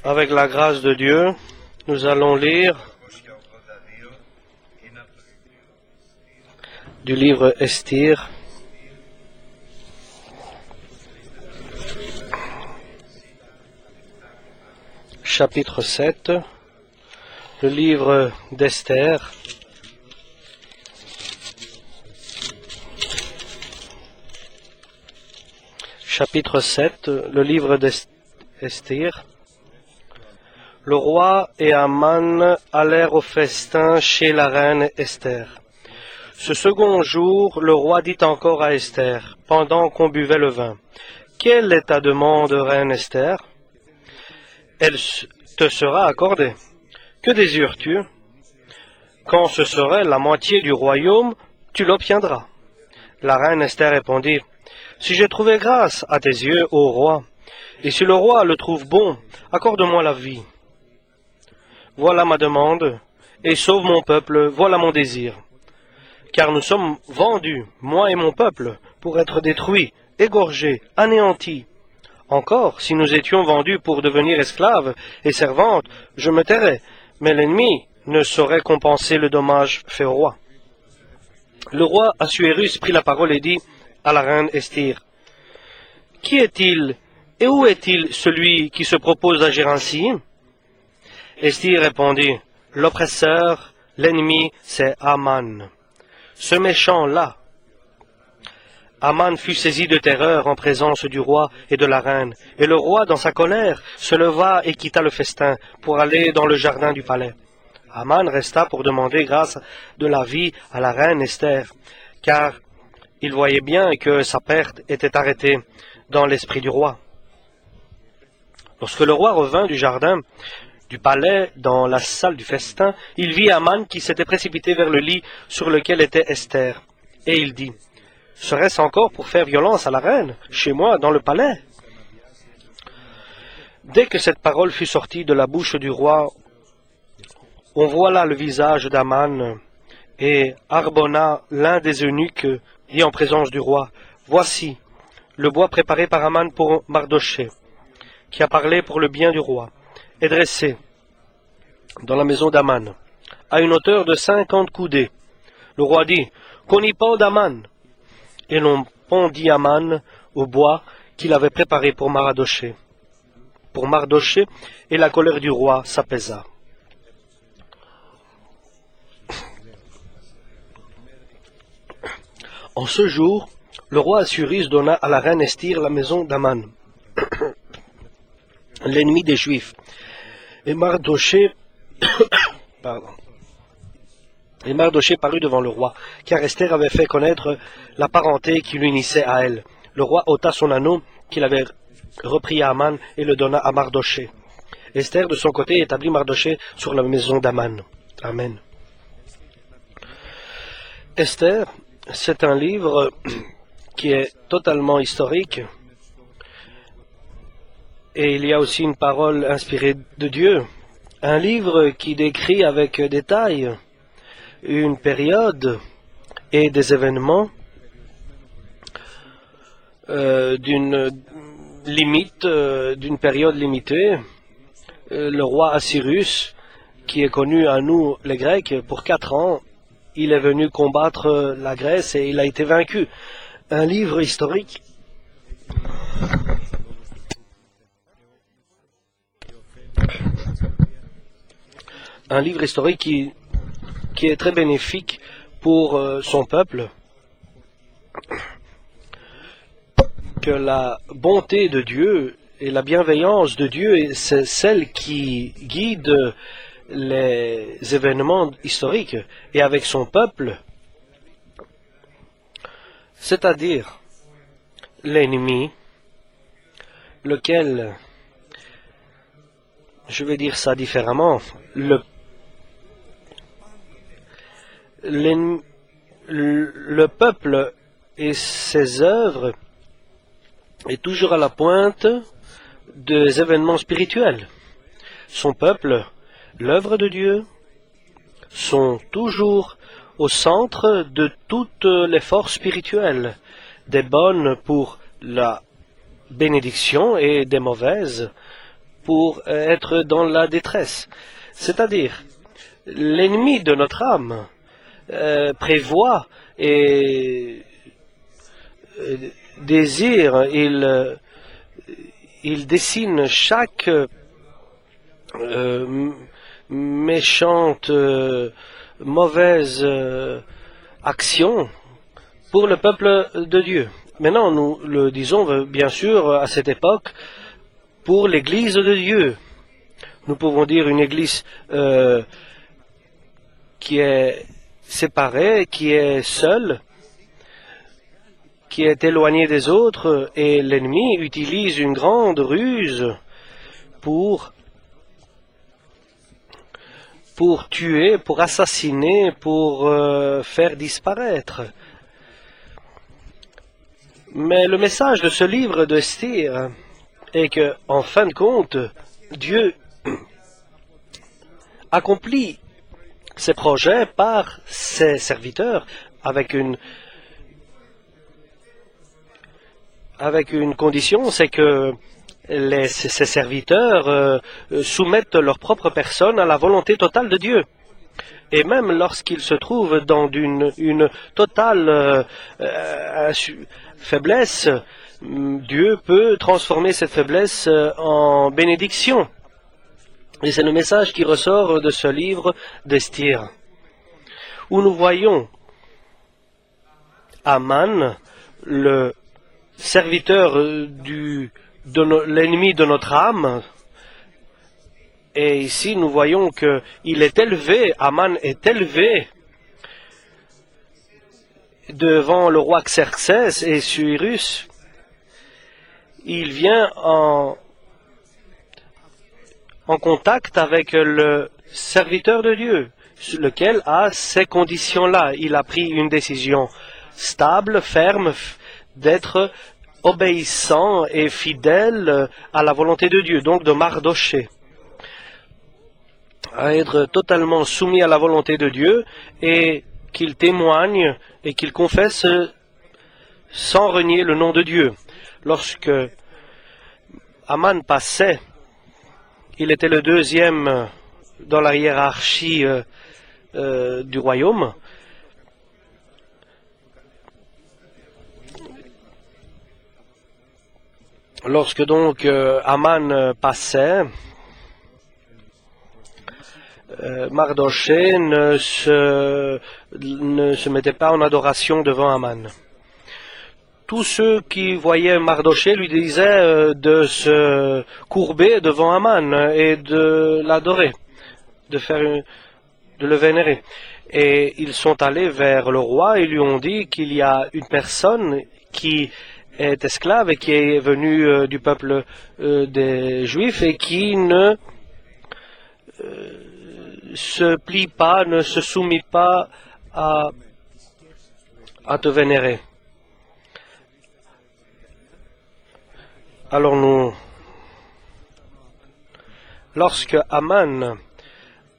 Avec la grâce de Dieu, nous allons lire du livre Esther, chapitre 7, le livre d'Esther, chapitre 7, le livre d'Esther. Le roi et Aman allèrent au festin chez la reine Esther. Ce second jour, le roi dit encore à Esther, pendant qu'on buvait le vin, « Quelle est ta demande, reine Esther? Elle te sera accordée. Que désires-tu? Quand ce serait la moitié du royaume, tu l'obtiendras. » La reine Esther répondit, « Si j'ai trouvé grâce à tes yeux, ô roi, et si le roi le trouve bon, accorde-moi la vie. Voilà ma demande, et sauve mon peuple, voilà mon désir. Car nous sommes vendus, moi et mon peuple, pour être détruits, égorgés, anéantis. Encore, si nous étions vendus pour devenir esclaves et servantes, je me tairais, mais l'ennemi ne saurait compenser le dommage fait au roi. » Le roi Assuérus prit la parole et dit à la reine Esther, « Qui est-il et où est-il celui qui se propose d'agir ainsi? » Esther répondit, « L'oppresseur, l'ennemi, c'est Aman. Ce méchant-là. » Aman fut saisi de terreur en présence du roi et de la reine, et le roi, dans sa colère, se leva et quitta le festin pour aller dans le jardin du palais. Aman resta pour demander grâce de la vie à la reine Esther, car il voyait bien que sa perte était arrêtée dans l'esprit du roi. Lorsque le roi revint du jardin du palais dans la salle du festin, il vit Aman qui s'était précipité vers le lit sur lequel était Esther, et il dit, « Serait-ce encore pour faire violence à la reine, chez moi, dans le palais ?» Dès que cette parole fut sortie de la bouche du roi, on voit là le visage d'Aman, et Harbona, l'un des eunuques, dit en présence du roi, « Voici le bois préparé par Aman pour Mardochée, qui a parlé pour le bien du roi, est dressé dans la maison d'Aman, à une hauteur de 50 coudées. » Le roi dit, « Qu'on y pende Aman. » Et l'on pendit Aman au bois qu'il avait préparé pour Mardochée. Et la colère du roi s'apaisa. En ce jour, le roi Assuérus donna à la reine Esther la maison d'Aman, l'ennemi des Juifs. Et Mardochée parut devant le roi, car Esther avait fait connaître la parenté qui l'unissait à elle. Le roi ôta son anneau qu'il avait repris à Aman et le donna à Mardochée. Esther, de son côté, établit Mardochée sur la maison d'Aman. Amen. Esther, c'est un livre qui est totalement historique, et il y a aussi une parole inspirée de Dieu. Un livre qui décrit avec détail une période et des événements d'une période limitée. Le roi Assuérus, qui est connu à nous les Grecs, pour 4 ans, il est venu combattre la Grèce et il a été vaincu. Un livre historique qui est très bénéfique pour son peuple, que la bonté de Dieu et la bienveillance de Dieu, c'est celle qui guide les événements historiques, et avec son peuple, c'est-à-dire l'ennemi, lequel, je vais dire ça différemment, le peuple et ses œuvres est toujours à la pointe des événements spirituels. Son peuple, l'œuvre de Dieu, sont toujours au centre de toutes les forces spirituelles, des bonnes pour la bénédiction et des mauvaises pour être dans la détresse. C'est-à-dire, l'ennemi de notre âme prévoit et désire, il dessine chaque méchante, mauvaise action pour le peuple de Dieu. Maintenant, nous le disons bien sûr à cette époque pour l'Église de Dieu. Nous pouvons dire une Église qui est séparée, qui est seule, qui est éloignée des autres, et l'ennemi utilise une grande ruse pour tuer, pour assassiner, pour faire disparaître. Mais le message de ce livre d'Esther est que, en fin de compte, Dieu accomplit ses projets par ses serviteurs avec une condition, c'est que ces serviteurs soumettent leur propre personne à la volonté totale de Dieu. Et même lorsqu'ils se trouvent dans une totale faiblesse, Dieu peut transformer cette faiblesse en bénédiction. Et c'est le message qui ressort de ce livre d'Esther, où nous voyons Aman, le serviteur de l'ennemi de notre âme. Et ici, nous voyons qu'il est élevé, Aman est élevé devant le roi Xerxès et Cyrus. Il vient en contact avec le serviteur de Dieu, lequel a ces conditions-là. Il a pris une décision stable, ferme, d'être obéissant et fidèle à la volonté de Dieu, donc de Mardoché, à être totalement soumis à la volonté de Dieu et qu'il témoigne et qu'il confesse sans renier le nom de Dieu. Lorsque Aman passait, il était le deuxième dans la hiérarchie du royaume. Lorsque donc Aman passait, Mardoché ne se mettait pas en adoration devant Aman. Tous ceux qui voyaient Mardoché lui disaient de se courber devant Aman et de l'adorer, de le vénérer. Et ils sont allés vers le roi et lui ont dit qu'il y a une personne qui est esclave et qui est venue du peuple des Juifs et qui ne se plie pas, ne se soumet pas à te vénérer. Alors lorsque Aman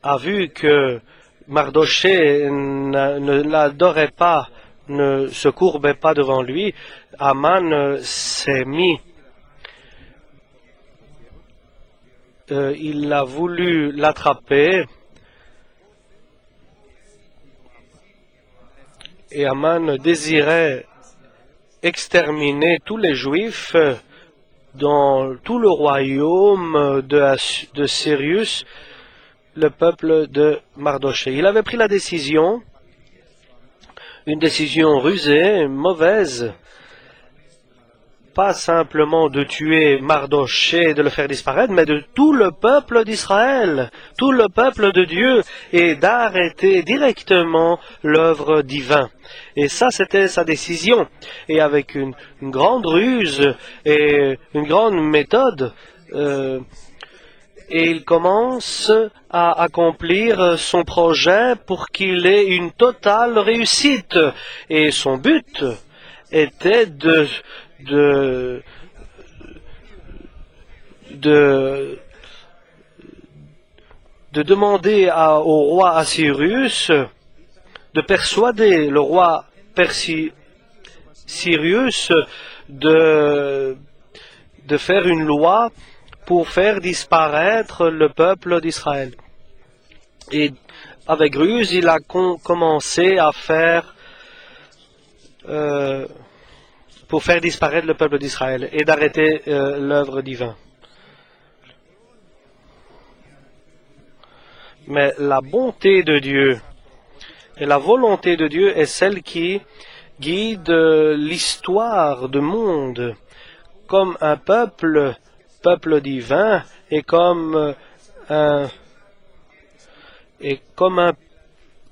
a vu que Mardoché ne l'adorait pas, ne se courbait pas devant lui, Aman s'est mis, il a voulu l'attraper, et Aman désirait exterminer tous les Juifs dans tout le royaume de Cyrus, le peuple de Mardoché. Il avait pris la décision, une décision rusée, mauvaise, pas simplement de tuer Mardoché et de le faire disparaître, mais de tout le peuple d'Israël, tout le peuple de Dieu, et d'arrêter directement l'œuvre divine. Et ça, c'était sa décision. Et avec une grande ruse et une grande méthode, et il commence à accomplir son projet pour qu'il ait une totale réussite. Et son but était de demander au roi Assyrus de persuader le roi Cyrus de faire une loi pour faire disparaître le peuple d'Israël. Et avec ruse, il a commencé à faire pour faire disparaître le peuple d'Israël et d'arrêter l'œuvre divine. Mais la bonté de Dieu et la volonté de Dieu est celle qui guide l'histoire du monde comme un peuple divin et comme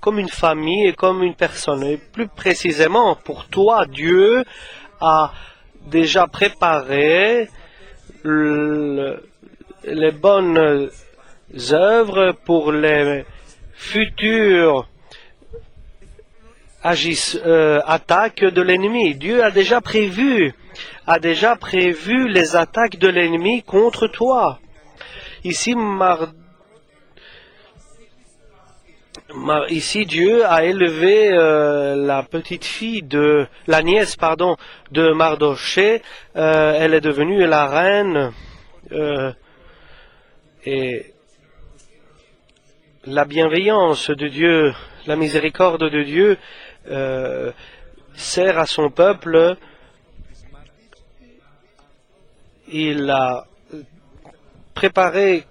une famille et comme une personne. Et plus précisément, pour toi, Dieu a déjà préparé les bonnes œuvres pour les futures attaques de l'ennemi. Dieu a déjà prévu les attaques de l'ennemi contre toi. Ici, ici Dieu a élevé la nièce de Mardoché. Elle est devenue la reine et la bienveillance de Dieu, la miséricorde de Dieu sert à son peuple. Il a préparé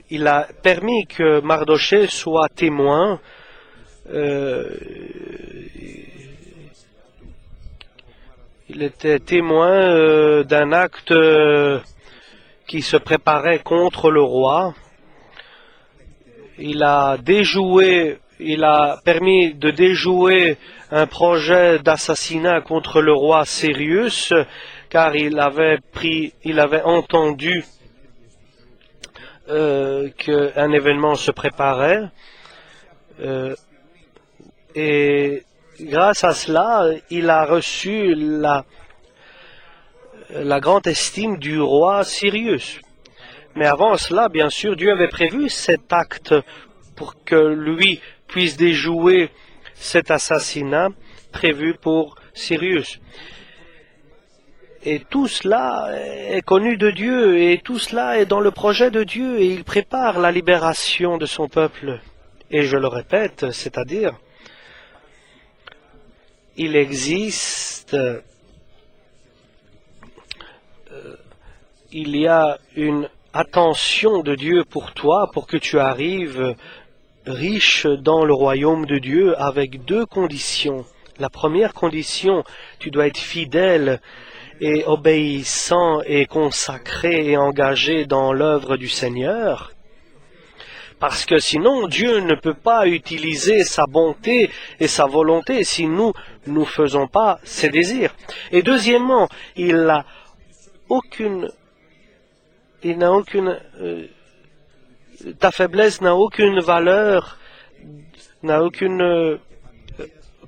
il a permis que Mardoché soit témoin. Il était témoin d'un acte qui se préparait contre le roi. Il a permis de déjouer un projet d'assassinat contre le roi Sérius, car il avait entendu qu'un événement se préparait. Et grâce à cela, il a reçu la grande estime du roi Sirius. Mais avant cela, bien sûr, Dieu avait prévu cet acte pour que lui puisse déjouer cet assassinat prévu pour Sirius. Et tout cela est connu de Dieu, et tout cela est dans le projet de Dieu, et il prépare la libération de son peuple. Et je le répète, c'est-à-dire, il existe, il y a une attention de Dieu pour toi, pour que tu arrives riche dans le royaume de Dieu, avec deux conditions. La première condition, tu dois être fidèle et obéissant et consacré et engagé dans l'œuvre du Seigneur, parce que sinon Dieu ne peut pas utiliser sa bonté et sa volonté si nous ne faisons pas ses désirs. Et deuxièmement, ta faiblesse n'a aucune valeur, n'a aucune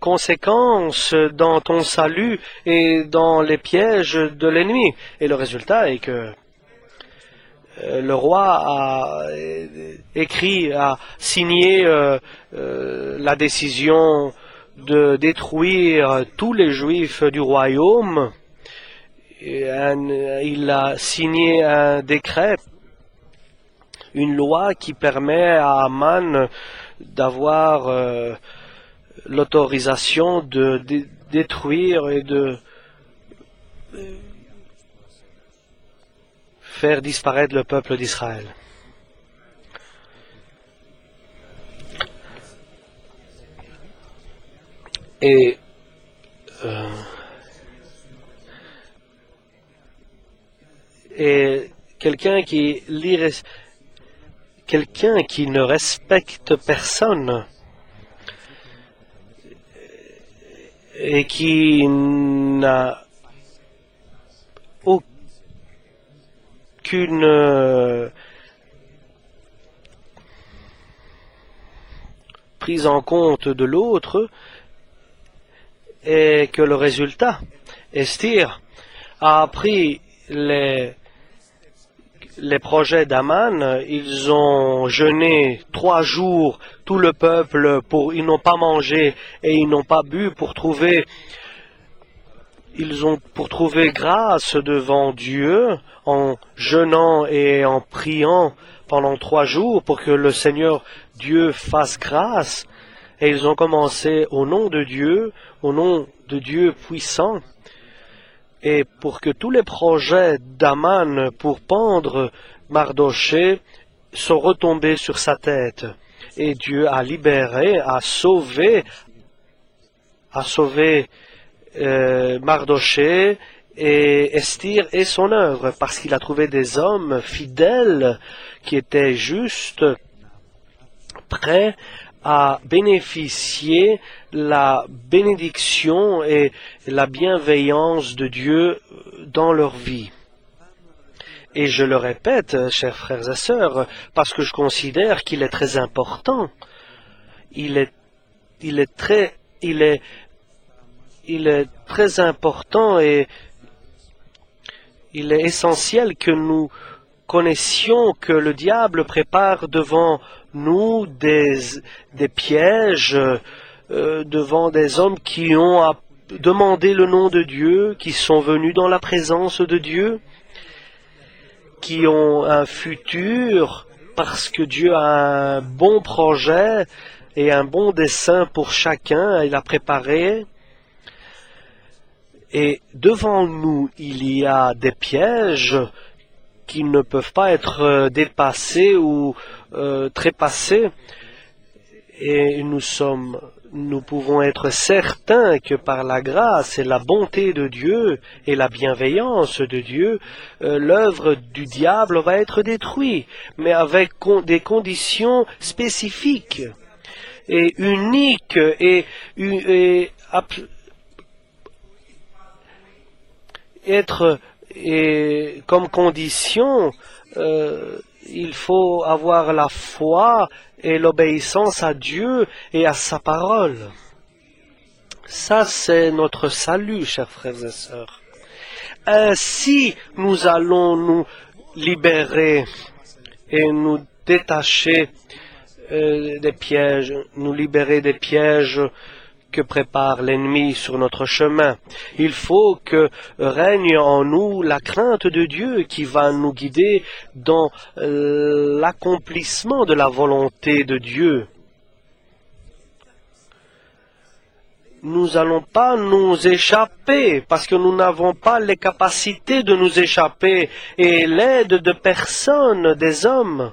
conséquence dans ton salut et dans les pièges de l'ennemi. Et le résultat est que le roi a signé la décision de détruire tous les Juifs du royaume. Il a signé un décret, une loi qui permet à Aman d'avoir l'autorisation de détruire et de faire disparaître le peuple d'Israël. Et quelqu'un qui ne respecte personne et qui n'a aucune prise en compte de l'autre, et que le résultat, Esther a appris les projets d'Aman. Ils ont jeûné 3 jours, tout le peuple, ils n'ont pas mangé et ils n'ont pas bu pour trouver ils ont pour trouver grâce devant Dieu en jeûnant et en priant pendant 3 jours pour que le Seigneur Dieu fasse grâce. Et ils ont commencé au nom de Dieu puissant. Et pour que tous les projets d'Aman pour pendre Mardochée sont retombés sur sa tête. Et Dieu a libéré, a sauvé Mardochée et Esthir et son œuvre, parce qu'il a trouvé des hommes fidèles qui étaient juste prêts à bénéficier la bénédiction et la bienveillance de Dieu dans leur vie. Et je le répète, chers frères et sœurs, parce que je considère qu'il est très important. Il est très important et il est essentiel que nous connaissions que le diable prépare devant nous des pièges, devant des hommes qui ont demandé le nom de Dieu, qui sont venus dans la présence de Dieu, qui ont un futur parce que Dieu a un bon projet et un bon dessein pour chacun, il a préparé. Et devant nous, il y a des pièges qui ne peuvent pas être dépassés ou trépassés. Et nous pouvons être certains que par la grâce et la bonté de Dieu et la bienveillance de Dieu, l'œuvre du diable va être détruite, mais avec des conditions spécifiques et uniques et comme condition, il faut avoir la foi et l'obéissance à Dieu et à sa parole. Ça, c'est notre salut, chers frères et sœurs. Ainsi, nous allons nous libérer et nous détacher des pièges, nous libérer des pièges que prépare l'ennemi sur notre chemin. Il faut que règne en nous la crainte de Dieu qui va nous guider dans l'accomplissement de la volonté de Dieu. Nous n'allons pas nous échapper parce que nous n'avons pas les capacités de nous échapper et l'aide de personne, des hommes.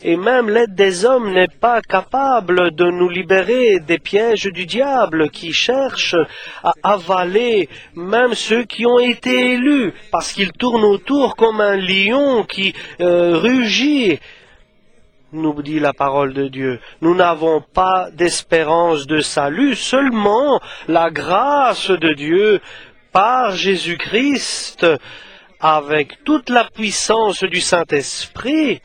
Et même l'aide des hommes n'est pas capable de nous libérer des pièges du diable qui cherche à avaler même ceux qui ont été élus, parce qu'il tourne autour comme un lion qui rugit, nous dit la parole de Dieu. Nous n'avons pas d'espérance de salut, seulement la grâce de Dieu par Jésus-Christ, avec toute la puissance du Saint-Esprit,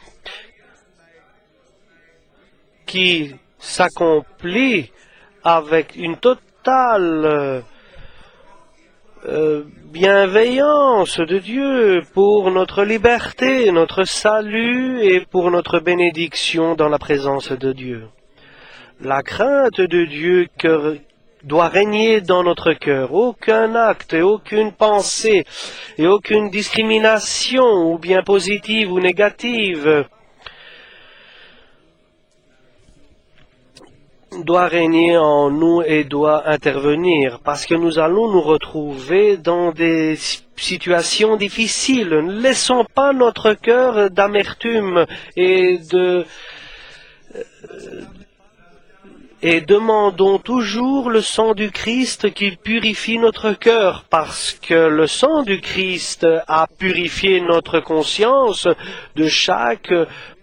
qui s'accomplit avec une totale bienveillance de Dieu pour notre liberté, notre salut et pour notre bénédiction dans la présence de Dieu. La crainte de Dieu doit régner dans notre cœur. Aucun acte et aucune pensée et aucune discrimination, ou bien positive ou négative, doit régner en nous et doit intervenir, parce que nous allons nous retrouver dans des situations difficiles. Ne laissons pas notre cœur d'amertume et demandons toujours le sang du Christ qui purifie notre cœur, parce que le sang du Christ a purifié notre conscience de chaque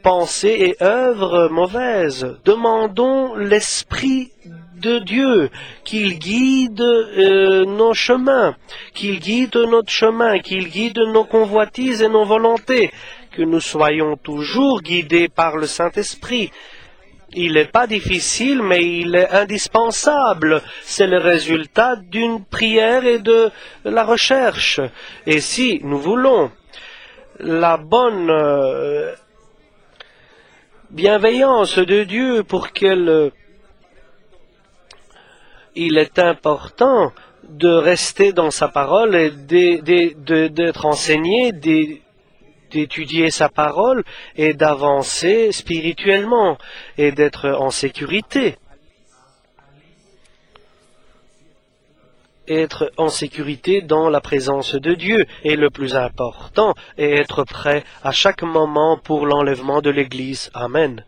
pensée et œuvre mauvaise. Demandons l'Esprit de Dieu, qu'il guide nos chemins, qu'il guide notre chemin, qu'il guide nos convoitises et nos volontés, que nous soyons toujours guidés par le Saint-Esprit. Il n'est pas difficile, mais il est indispensable. C'est le résultat d'une prière et de la recherche. Et si nous voulons la bonne bienveillance de Dieu il est important de rester dans sa parole et d'être enseigné, d'étudier sa parole et d'avancer spirituellement et d'être en sécurité. Être en sécurité dans la présence de Dieu est le plus important et être prêt à chaque moment pour l'enlèvement de l'Église. Amen.